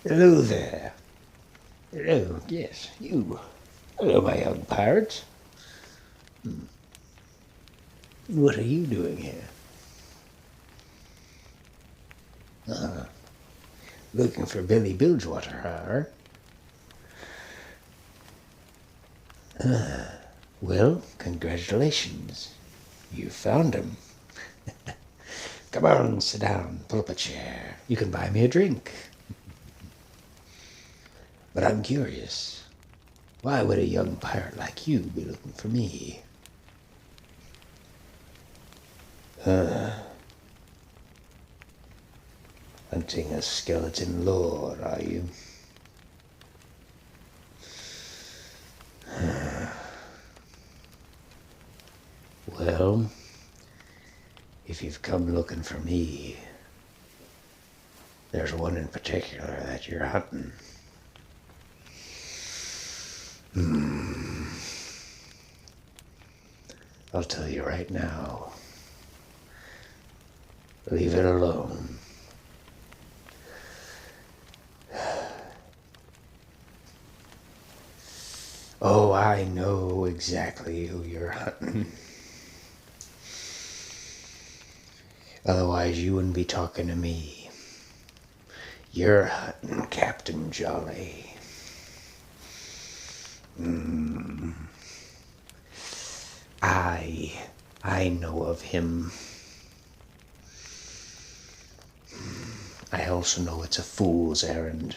Hello there. Hello, yes, you. Hello, my young pirates. What are you doing here? Looking for Billy Bilgewater, Well, congratulations. You found him. Come on, sit down, pull up a chair. You can buy me a drink. But I'm curious. Why would a young pirate like you be looking for me? Hunting a skeleton lord, are you? Well, if you've come looking for me, there's one in particular that you're hunting. I'll tell you right now. Leave it alone. Oh, I know exactly who you're hunting. Otherwise, you wouldn't be talking to me. You're hunting Captain Jolly. I know of him. I also know it's a fool's errand,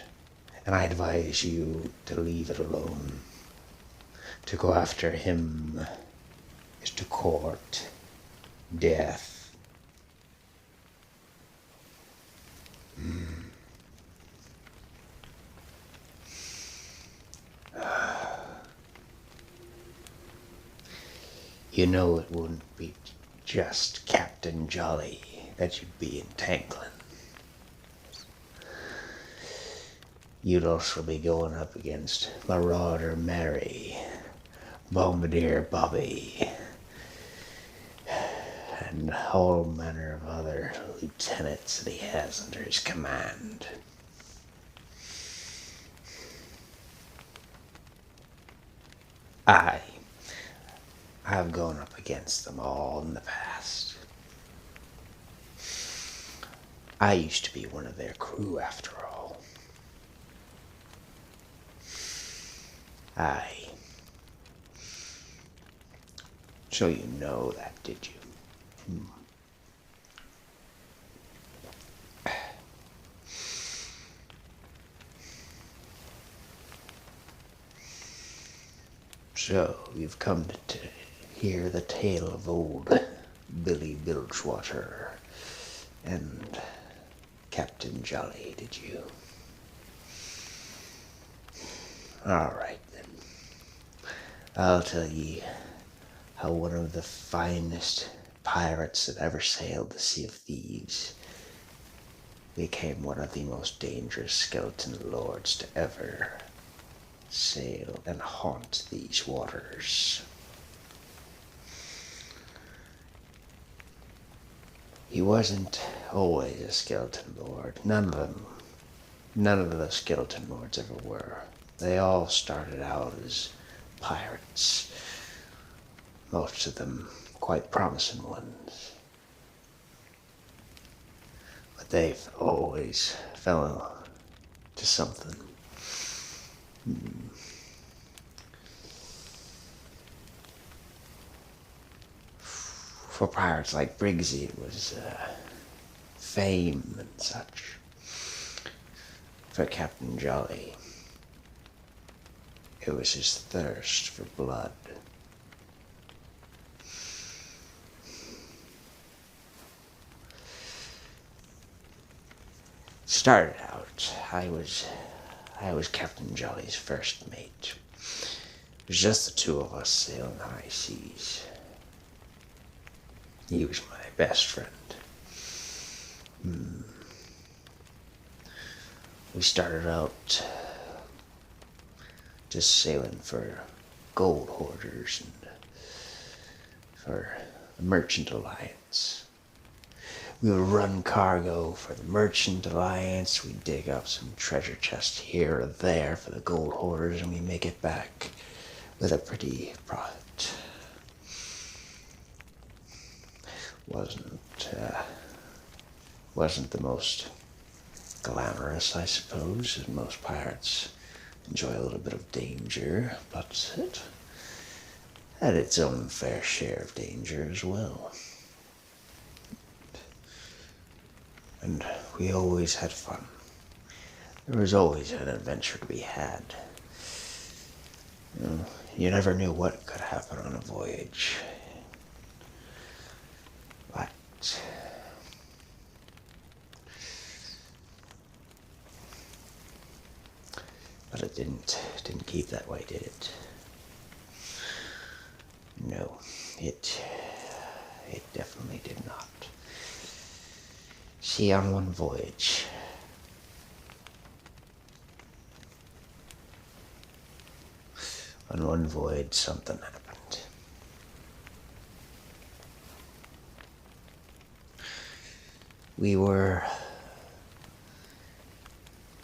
and I advise you to leave it alone. To go after him is to court death. You know it wouldn't be just Captain Jolly that you'd be entangling. You'd also be going up against Marauder Mary, Bombardier Bobby, and all manner of other lieutenants that he has under his command. I've gone up against them all in the past. I used to be one of their crew after all. So you know that, did you? So, you've come to hear the tale of old Billy Bilgewater and Captain Jolly, did you? All right, then. I'll tell ye how one of the finest pirates that ever sailed the Sea of Thieves became one of the most dangerous skeleton lords to ever sail and haunt these waters. He wasn't always a skeleton lord. None of the skeleton lords ever were. They all started out as pirates. Most of them quite promising ones. But they've always fell to something. For pirates like Briggsy, it was fame and such. For Captain Jolly, it was his thirst for blood. Started out, I was Captain Jolly's first mate. It was just the two of us sailing the high seas. He was my best friend. We started out just sailing for gold hoarders and for the Merchant Alliance. We would run cargo for the Merchant Alliance. We dig up some treasure chests here or there for the gold hoarders, and we make it back with a pretty profit. Wasn't the most glamorous, I suppose, as most pirates enjoy a little bit of danger, but it had its own fair share of danger as well. And we always had fun. There was always an adventure to be had. You never knew what could happen on a voyage. But it didn't keep that way, did it? No, it definitely did not. See, on one voyage, something happened. We were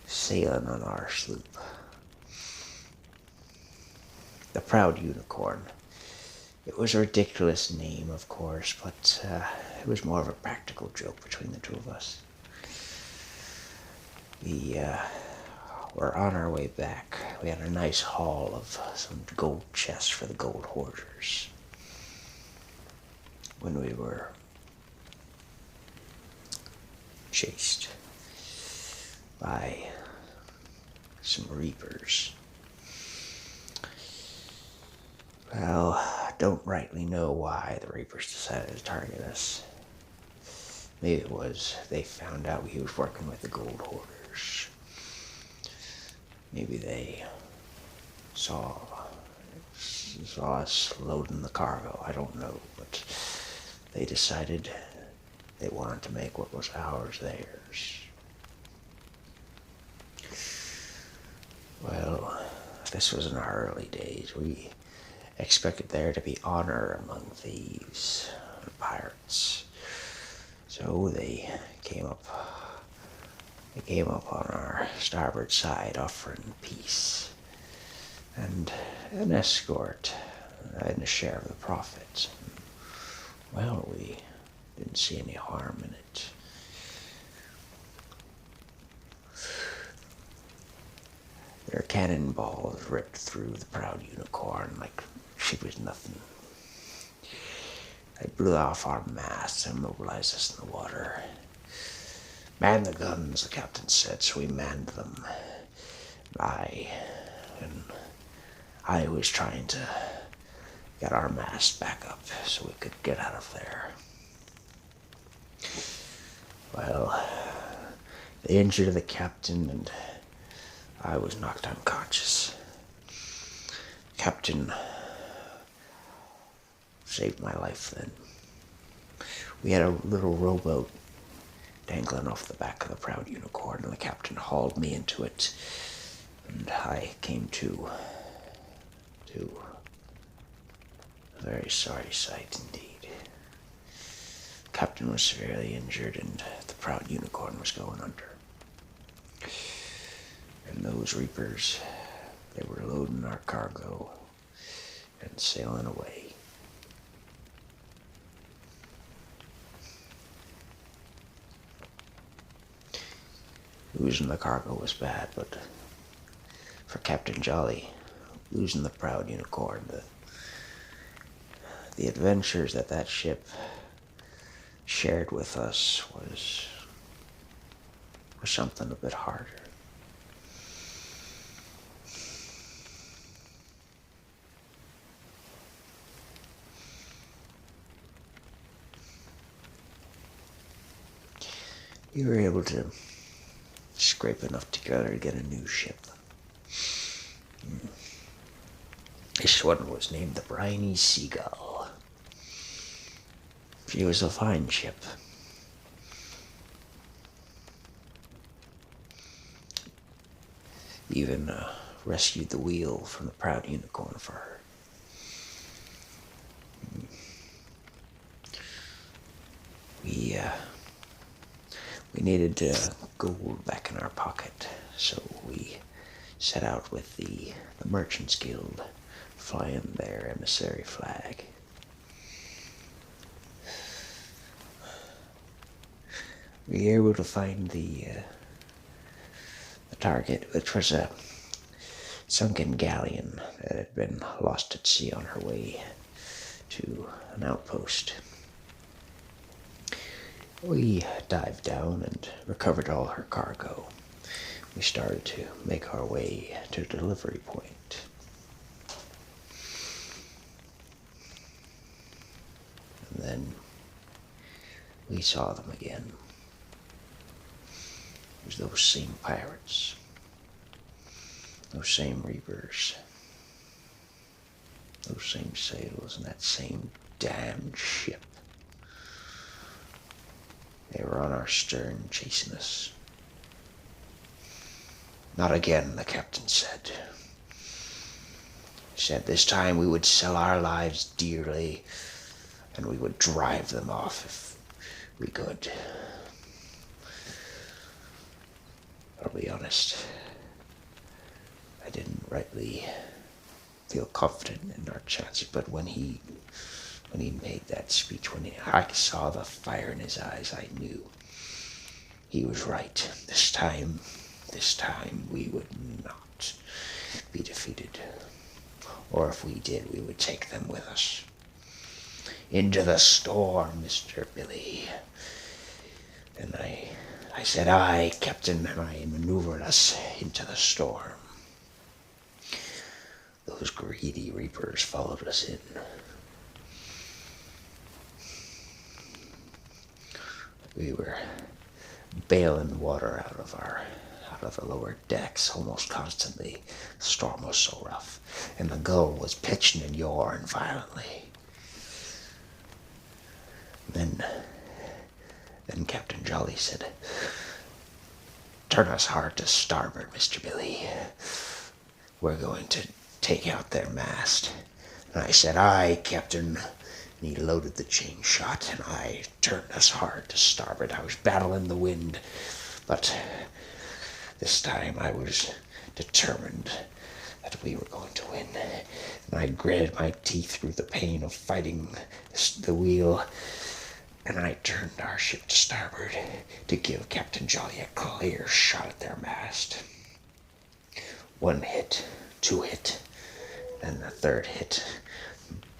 sailing on our sloop, the Proud Unicorn. It was a ridiculous name, of course, but it was more of a practical joke between the two of us. We were on our way back. We had a nice haul of some gold chests for the gold hoarders. When we were chased by some reapers. Well, I don't rightly know why the reapers decided to target us. Maybe it was they found out he was working with the gold hoarders. Maybe they saw us loading the cargo. I don't know, but they decided they wanted to make what was ours theirs. Well, this was in our early days. We expected there to be honor among thieves and pirates. So they came up on our starboard side offering peace and an escort and a share of the profits. Well, we didn't see any harm in it. Their cannonballs ripped through the Proud Unicorn like she was nothing. They blew off our masts and mobilized us in the water. Man the guns, the captain said, so we manned them. I was trying to get our mast back up so we could get out of there. Well, they injured the captain and I was knocked unconscious. Captain saved my life then. We had a little rowboat dangling off the back of the Proud Unicorn, and the captain hauled me into it, and I came to a very sorry sight indeed. The captain was severely injured, and the Proud Unicorn was going under. And those reapers, they were loading our cargo and sailing away. Losing the cargo was bad, but for Captain Jolly, losing the Proud Unicorn, the adventures that ship shared with us was something a bit harder. We were able to scrape enough together to get a new ship. This one was named the Briny Seagull. She was a fine ship. Even rescued the wheel from the Proud Unicorn for her. We needed gold back in our pocket, so we set out with the Merchants Guild, flying their emissary flag. We were able to find the target, which was a sunken galleon that had been lost at sea on her way to an outpost. We dived down and recovered all her cargo. We started to make our way to the delivery point. And then we saw them again. It was those same pirates, those same reapers, those same sails, and that same damned ship. They were on our stern, chasing us. Not again, the captain said. He said this time we would sell our lives dearly, and we would drive them off if we could. I'll be honest, I didn't rightly feel confident in our chances, but when he made that speech, I saw the fire in his eyes, I knew he was right. This time we would not be defeated. Or if we did, we would take them with us. Into the storm, Mr. Billy. And I said, aye, Captain, and I maneuvered us into the storm. Those greedy reapers followed us in. We were bailing water out of the lower decks almost constantly. The storm was so rough, and the gull was pitching and yawing violently. Then Captain Jolly said, "Turn us hard to starboard, Mr. Billy. We're going to take out their mast." And I said, "Aye, Captain." And he loaded the chain shot, and I turned us hard to starboard. I was battling the wind, but this time I was determined that we were going to win. And I gritted my teeth through the pain of fighting the wheel, and I turned our ship to starboard to give Captain Jolly a clear shot at their mast. One hit, two hit, and the third hit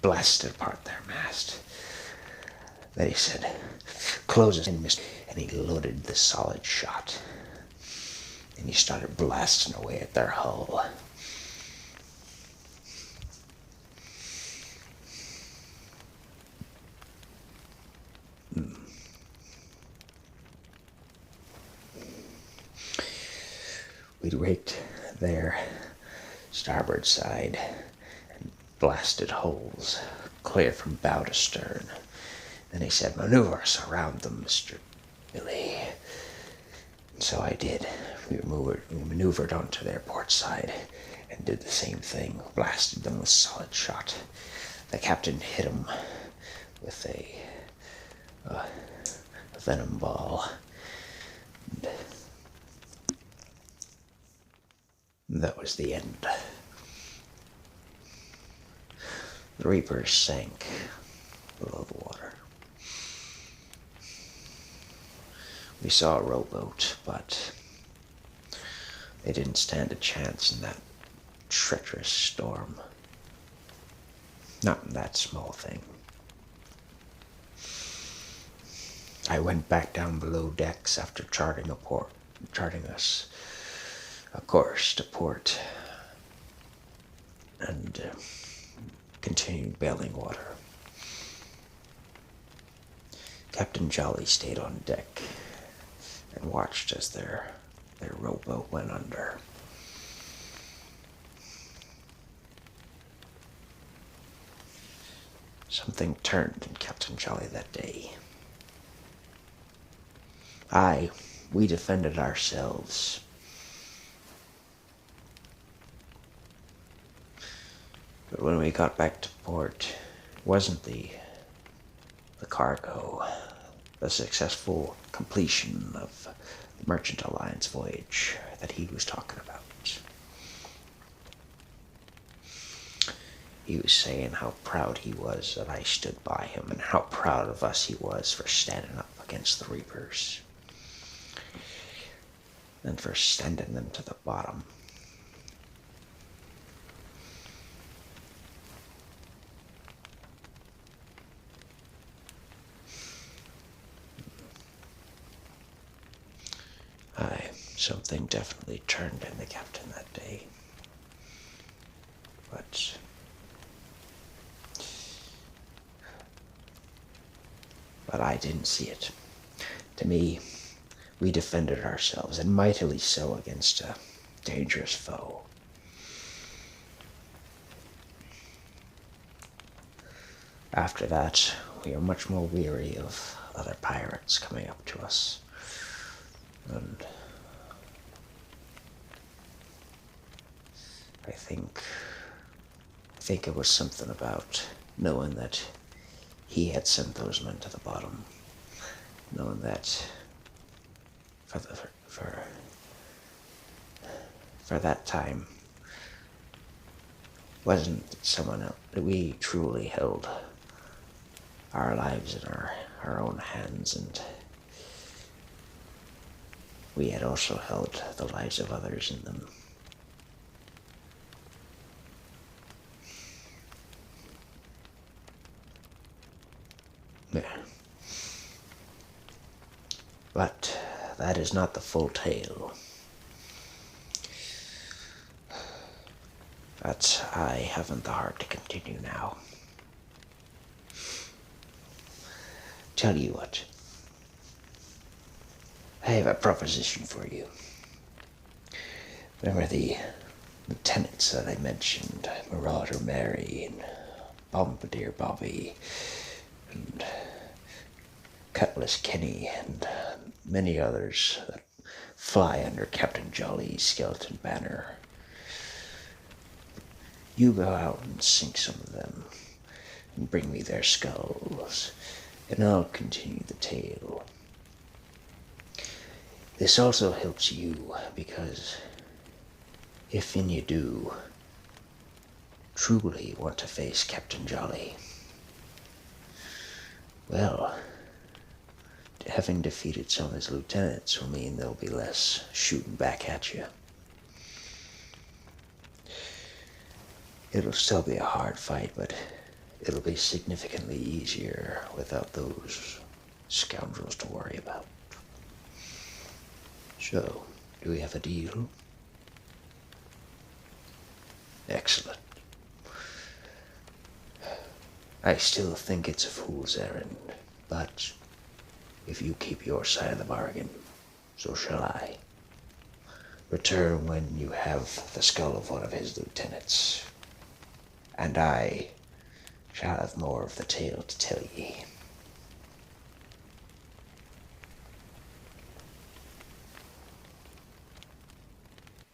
blasted apart their mast. Then he said, "Close it in, mister." And he loaded the solid shot. And he started blasting away at their hull. We'd raked their starboard side and blasted holes clear from bow to stern. Then he said, "Maneuver us around them, Mr. Billy." And so I did. We maneuvered onto their port side and did the same thing, blasted them with solid shot. The captain hit him with a venom ball. And that was the end. The reapers sank below the water. We saw a rowboat, but they didn't stand a chance in that treacherous storm. Not in that small thing. I went back down below decks after charting us a course to port, and continued bailing water. Captain Jolly stayed on deck and watched as their rowboat went under. Something turned in Captain Jolly that day. Aye, we defended ourselves. But when we got back to port, it wasn't the cargo, the successful completion of the Merchant Alliance voyage that he was talking about. He was saying how proud he was that I stood by him, and how proud of us he was for standing up against the Reapers, and for sending them to the bottom. Something definitely turned in the captain that day. But I didn't see it. To me, we defended ourselves, and mightily so, against a dangerous foe. After that, we are much more weary of other pirates coming up to us. And I think it was something about knowing that he had sent those men to the bottom, knowing that for that time wasn't someone else, that we truly held our lives in our own hands, and we had also held the lives of others in them. Yeah. But that is not the full tale. But I haven't the heart to continue now. Tell you what, I have a proposition for you. Remember the lieutenants that I mentioned, Marauder Mary and Bombardier Bobby and Cutlass Kenny and many others that fly under Captain Jolly's skeleton banner. You go out and sink some of them and bring me their skulls, and I'll continue the tale. This also helps you, because if you do truly want to face Captain Jolly, well, having defeated some of his lieutenants will mean there'll be less shooting back at you. It'll still be a hard fight, but it'll be significantly easier without those scoundrels to worry about. So, do we have a deal? Excellent. I still think it's a fool's errand, but if you keep your side of the bargain, so shall I. Return when you have the skull of one of his lieutenants, and I shall have more of the tale to tell ye.